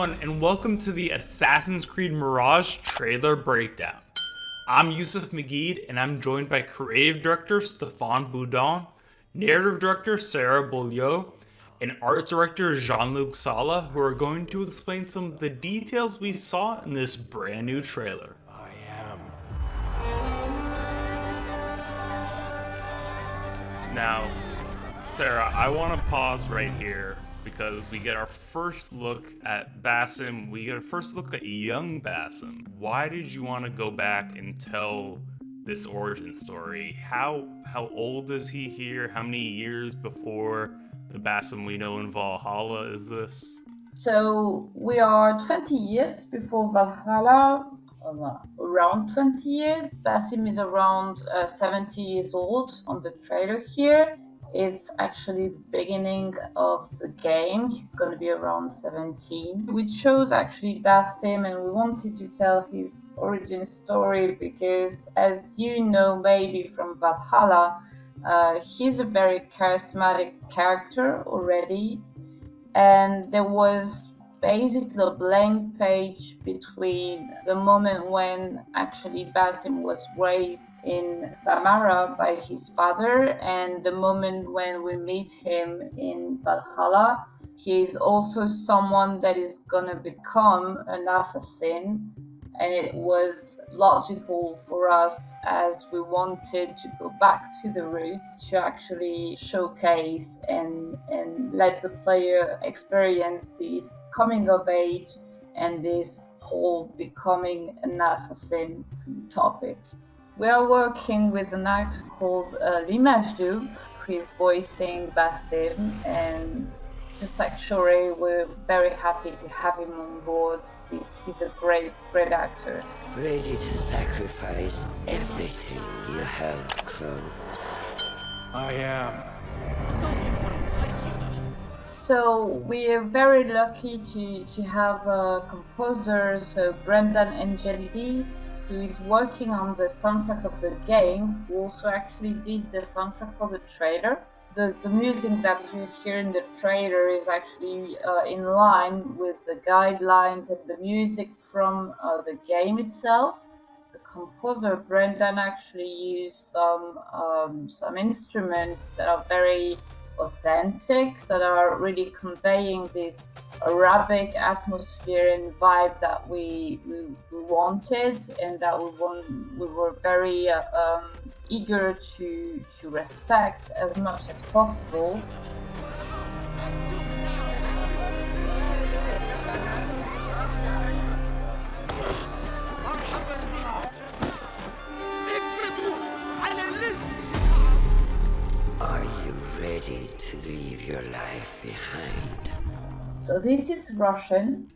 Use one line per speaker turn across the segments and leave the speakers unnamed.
everyone, and welcome to the Assassin's Creed Mirage trailer breakdown. I'm Yusuf Magid, and I'm joined by creative director Stéphane Boudon, narrative director Sarah Beaulieu, and art director Jean-Luc Sala, who are going to explain some of the details we saw in this brand new trailer. Now, Sarah, I want to pause right here because we get our first look at Basim. We get a first look at young Basim. Why did you want to go back and tell this origin story? How old is he here? How many years before the Basim we know in Valhalla is this?
So we are 20 years before Valhalla, around 20 years. Basim is around 70 years old on the trailer here. It's actually the beginning of the game. He's going to be around 17. We chose actually Basim and we wanted to tell his origin story because, as you know maybe from Valhalla, he's a very charismatic character already. And there was basically a blank page between the moment when actually Basim was raised in Samara by his father and the moment when we meet him in Valhalla. He is also someone that is gonna become an assassin, and it was logical for us as we wanted to go back to the roots to actually showcase and let the player experience this coming of age and this whole becoming an assassin topic. We are working with an actor called L'Image Du, who is voicing Basim, and just like Shore, we're very happy to have him on board. He's a great actor.
Ready to sacrifice everything you held close.
I am.
So we're very lucky to have a composer, so Brendan Angelidis, who is working on the soundtrack of the game, who also actually did the soundtrack for the trailer. The music that you hear in the trailer is actually in line with the guidelines and the music from the game itself. The composer Brendan actually used some instruments that are very authentic, that are really conveying this Arabic atmosphere and vibe that we wanted, and that we were very eager to respect as much as possible.
Are you ready to leave your life behind?
So this is Рошан.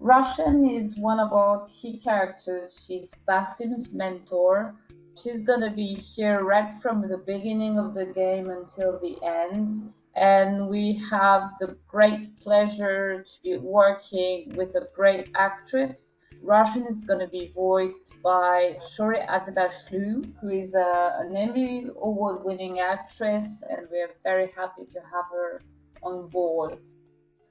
Рошan is one of our key characters. She's Basim's mentor. She's gonna be here right from the beginning of the game until the end. And we have the great pleasure to be working with a great actress. Рошan is gonna be voiced by Shore Agdashlu, who is an Emmy Award-winning actress, and we are very happy to have her on board.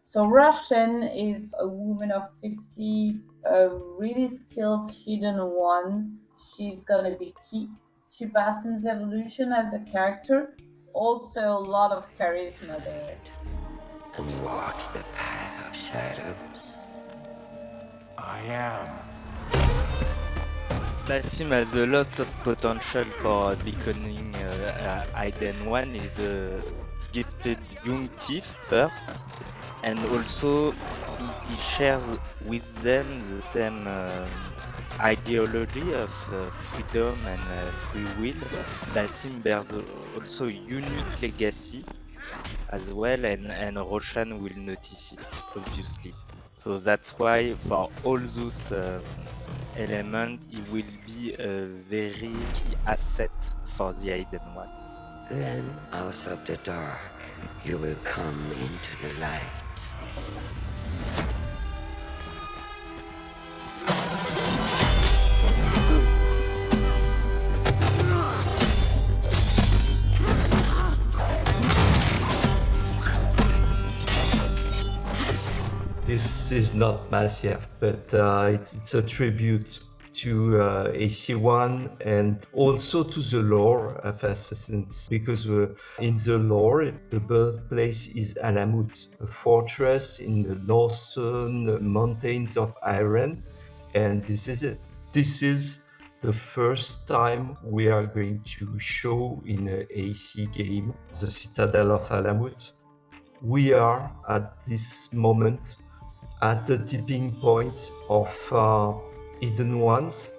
So Рошan is a woman of 50, a really skilled hidden one. She's gonna be key to Basim's evolution as a character. Also a lot of charisma there.
And walk the path of shadows.
I am.
Basim has a lot of potential for becoming Hidden One. Is a gifted young thief first, and also he shares with them the same ideology of freedom and free will. Basim bears also a unique legacy as well, and Рошan will notice it, obviously. So that's why for all those elements, it will be a very key asset for the Hidden Ones.
Then out of the dark, you will come into the light.
This
this is not massive, but it's a tribute to AC1 and also to the lore of Assassins, because in the lore the birthplace is Alamut, a fortress in the northern mountains of Iran, and this is it. This is the first time we are going to show in an AC game the Citadel of Alamut. We are at this moment at the tipping point of Hidden Ones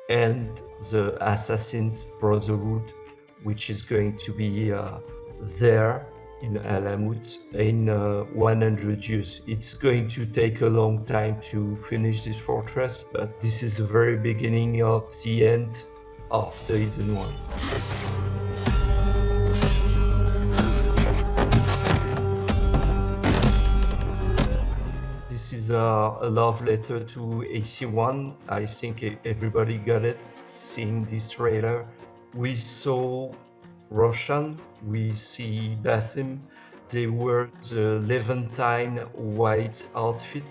and the Assassin's Brotherhood, which is going to be there in Alamut in 100 years. It's going to take a long time to finish this fortress, but this is the very beginning of the end of the Hidden Ones. This is a love letter to AC1. I think everybody got it seeing this trailer. We saw Рошан, we see Басим. They wear the Levantine white outfit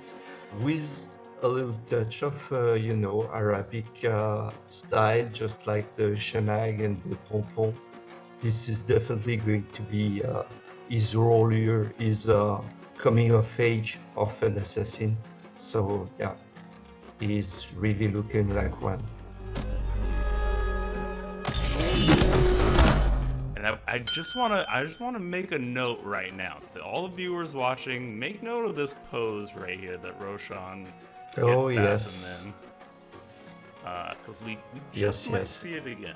with a little touch of, Arabic style, just like the shamag and the pompon. This is definitely going to be his role here, his coming of age of an assassin. So yeah, he's really looking like one.
And I just wanna make a note right now to all the viewers watching. Make note of this pose right here that Рошан gets
Oh,
Basim
yes.
in, because we just might see it again.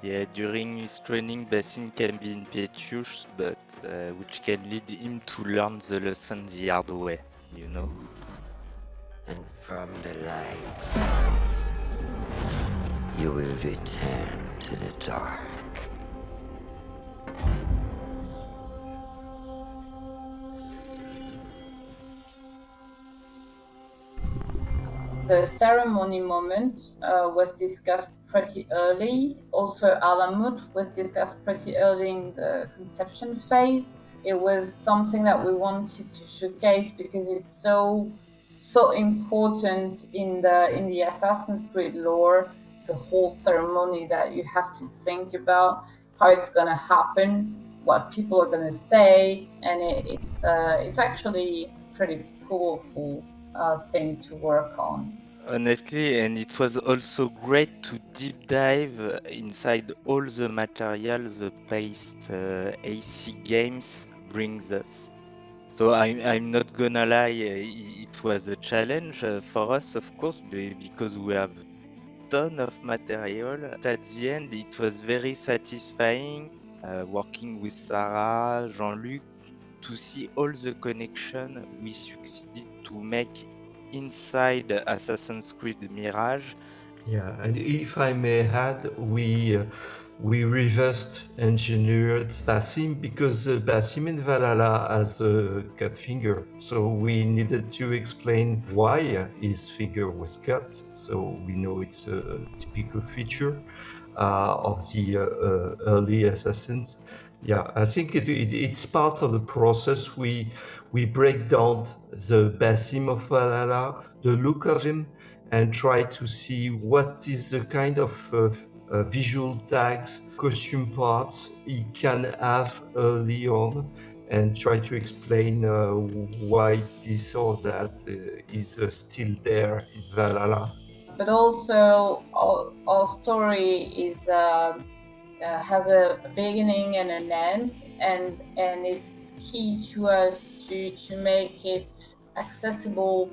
Yeah, during his training, Basim can be impetuous, but which can lead him to learn the lesson the hard way, you know?
And from the light, you will return to the dark.
The ceremony moment was discussed pretty early. Also, Alamut was discussed pretty early in the conception phase. It was something that we wanted to showcase because it's so important in the Assassin's Creed lore. It's a whole ceremony that you have to think about how it's gonna happen, what people are gonna say, and it's actually pretty powerful thing to work on.
Honestly, and it was also great to deep dive inside all the material the past AC games brings us. So I'm not gonna lie, it was a challenge for us, of course, because we have ton of material. At the end, it was very satisfying working with Sarah, Jean-Luc, to see all the connection we succeeded to make inside Assassin's Creed Mirage.
Yeah, and if I may add, we reversed engineered Basim because Basim in Valhalla has a cut finger, so we needed to explain why his finger was cut. So we know it's a typical feature of the early assassins. Yeah, I think it's part of the process. We break down the Basim of Valhalla, the look of him, and try to see what is the kind of visual tags, costume parts he can have early on, and try to explain why this or that is still there in Valhalla.
But also, our story is has a beginning and an end, and it's key to us to make it accessible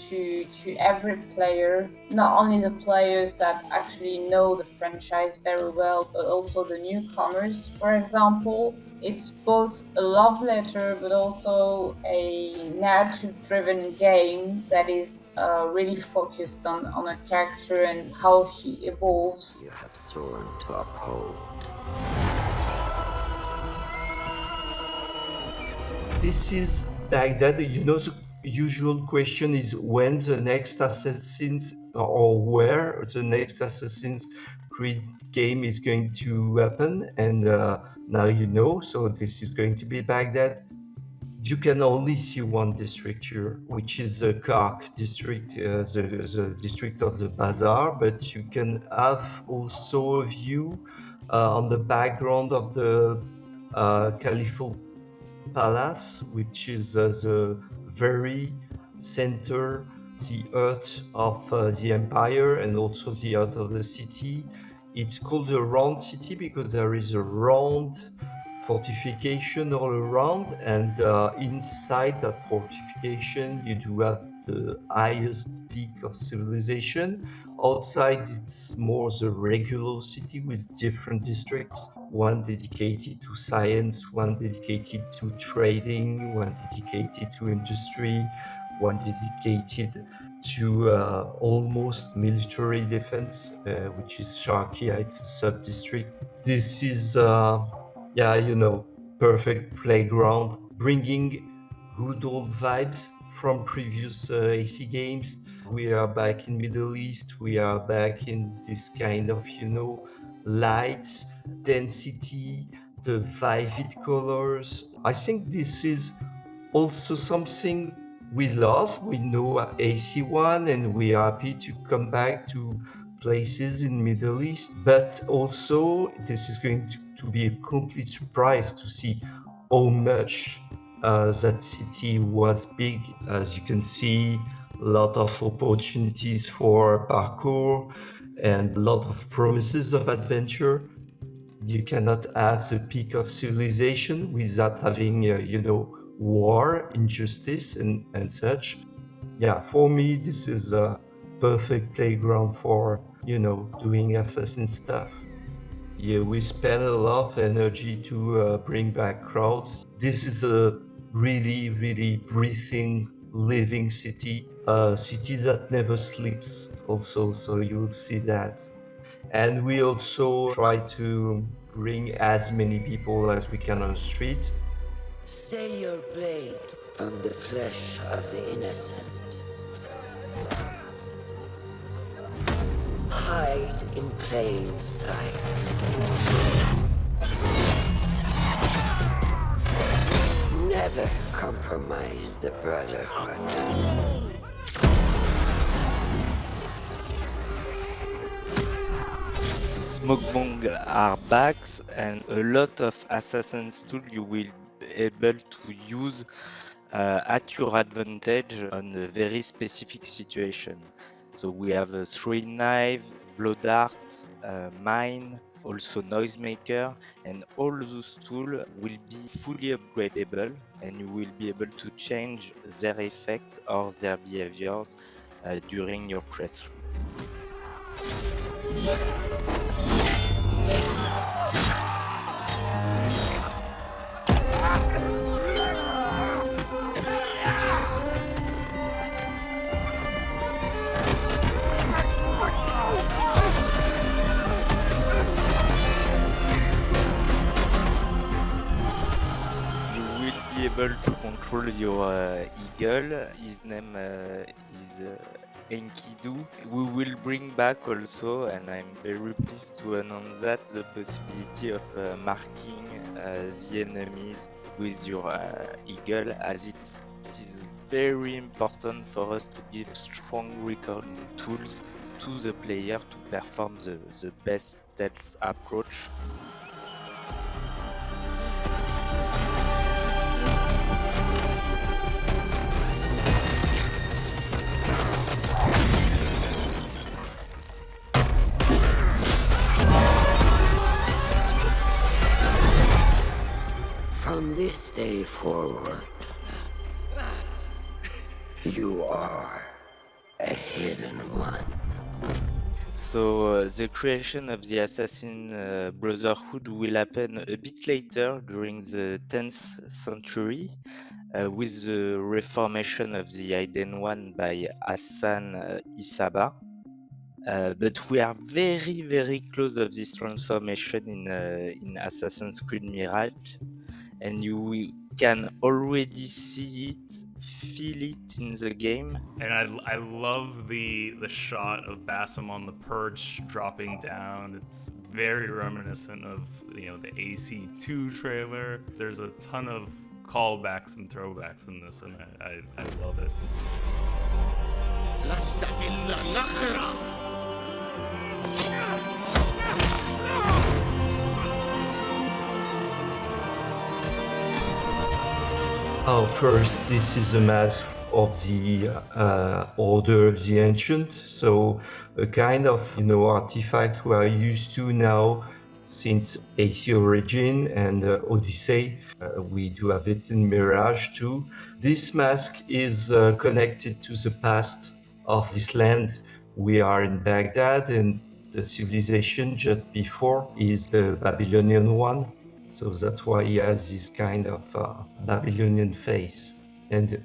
to every player, not only the players that actually know the franchise very well, but also the newcomers. For example, it's both a love letter but also a narrative-driven game that is really focused on a character and how he evolves.
You have sworn to uphold.
This is Baghdad. You know, the usual question is when the next Assassin's or where the next Assassin's Creed game is going to happen, and now you know. So this is going to be Baghdad. you can only see one district here, which is the Kark district, the district of the bazaar, but you can have also a view on the background of the Caliphal Palace, which is the very center, the heart of the empire and also the heart of the city. It's called a round city because there is a round fortification all around, and inside that fortification you do have the highest peak of civilization. Outside it's more the regular city with different districts, one dedicated to science, one dedicated to trading, one dedicated to industry, one dedicated to almost military defense, which is Sharkia. It's a sub-district. This is perfect playground, bringing good old vibes from previous AC games. We are back in Middle East, we are back in this kind of, lights, density, the vivid colors. I think this is also something we love. We know AC1 and we are happy to come back to places in Middle East, but also this is going to be a complete surprise to see how much that city was big. As you can see, a lot of opportunities for parkour and a lot of promises of adventure. You cannot have the peak of civilization without having, war, injustice, and such. Yeah, for me, this is a perfect playground for, doing assassin stuff. Yeah, we spend a lot of energy to bring back crowds. This is a really, really breathing, living city. A city that never sleeps also, so you will see that. And we also try to bring as many people as we can on the streets.
Stay your blade from the flesh of the innocent. Hide in plain sight. Never compromise the Brotherhood.
So smoke bomb are back, and a lot of assassins tool you will be able to use at your advantage on a very specific situation. So we have a throwing knife, blow dart, mine, also noisemaker, and all those tools will be fully upgradable, and you will be able to change their effect or their behaviors during your playthrough. Able to control your eagle. His name is Enkidu. We will bring back also, and I'm very pleased to announce that, the possibility of marking the enemies with your eagle, as it is very important for us to give strong recording tools to the player to perform the best stealth approach.
From this day forward, you are a hidden one.
So the creation of the Assassin Brotherhood will happen a bit later, during the 10th century, with the reformation of the Hidden One by Hassan Isaba. But we are very, very close of this transformation in Assassin's Creed Mirage, and you can already see it, feel it in the game.
And I love the shot of Basim on the perch dropping down. It's very reminiscent of the AC2 trailer. There's a ton of callbacks and throwbacks in this, and I love it.
Oh, first, this is a mask of the Order of the Ancient, so a kind of, artifact we are used to now since AC Origin and Odyssey. We do have it in Mirage too. This mask is connected to the past of this land. We are in Baghdad, and the civilization just before is the Babylonian one. So that's why he has this kind of Babylonian face. And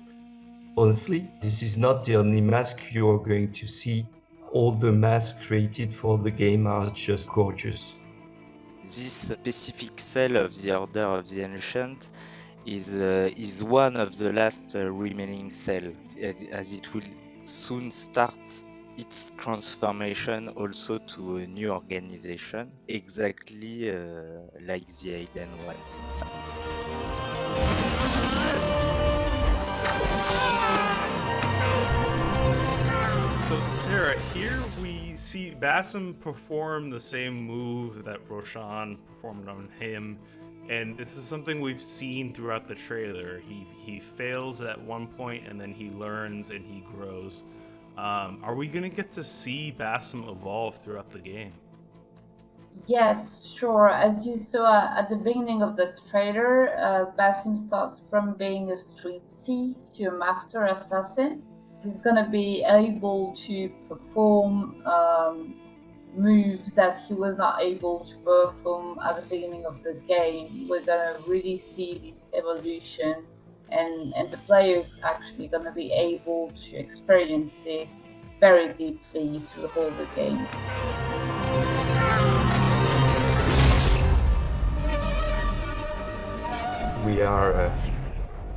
honestly, this is not the only mask you're going to see. All the masks created for the game are just gorgeous.
This specific cell of the Order of the Ancient is one of the last remaining cell, as it will soon start its transformation also to a new organization, exactly like the Hidden Ones.
So Sarah, here we see Basim perform the same move that Рошан performed on him, and this is something we've seen throughout the trailer. He fails at one point, and then he learns and he grows. Are we gonna get to see Basim evolve throughout the game?
Yes, sure. As you saw at the beginning of the trailer, Basim starts from being a street thief to a master assassin. He's gonna be able to perform moves that he was not able to perform at the beginning of the game. We're gonna really see this evolution, and the players actually gonna be able to experience this very deeply through the whole of the game.
We are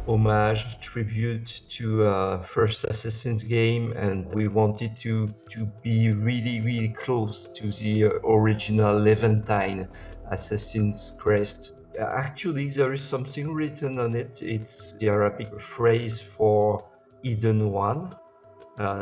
homage, tribute to first Assassin's game, and we wanted to be really close to the original Levantine Assassin's Crest. Actually, there is something written on it. It's the Arabic phrase for Hidden One.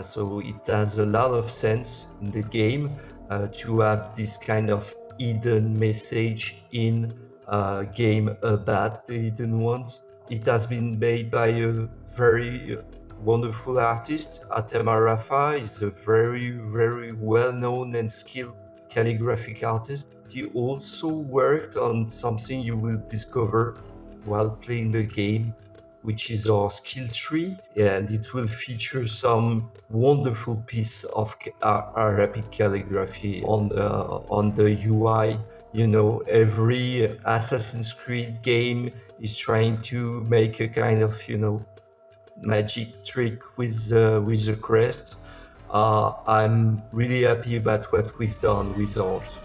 So it has a lot of sense in the game to have this kind of hidden message in a game about the Hidden Ones. It has been made by a very wonderful artist. Atem Arafa is a very well-known and skilled calligraphic artist. He also worked on something you will discover while playing the game, which is our skill tree, and it will feature some wonderful piece of Arabic calligraphy on the UI. Every Assassin's Creed game is trying to make a kind of magic trick with the crest. I'm really happy about what we've done with ours.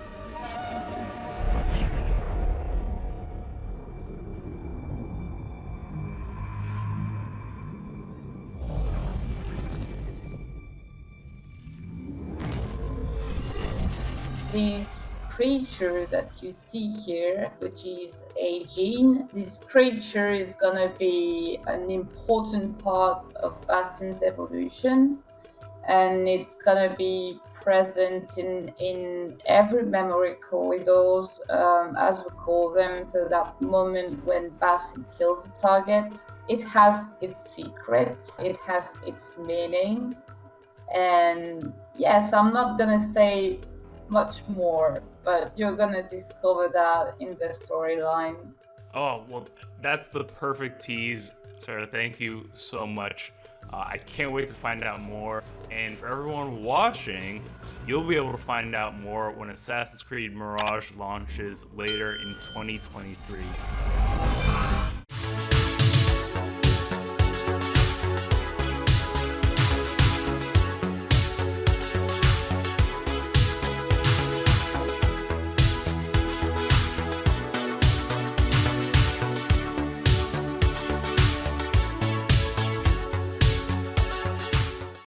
This creature that you see here, which is a Джинн, this creature is gonna be an important part of Basim's evolution, and it's gonna be present in every memory corridors, as we call them. So that moment when Basim kills the target, it has its secret, it has its meaning, and yes, I'm not gonna say much more, but you're gonna discover that in the storyline.
Oh, well, that's the perfect tease, Sarah. Thank you so much. I can't wait to find out more. And for everyone watching, you'll be able to find out more when Assassin's Creed Mirage launches later in 2023.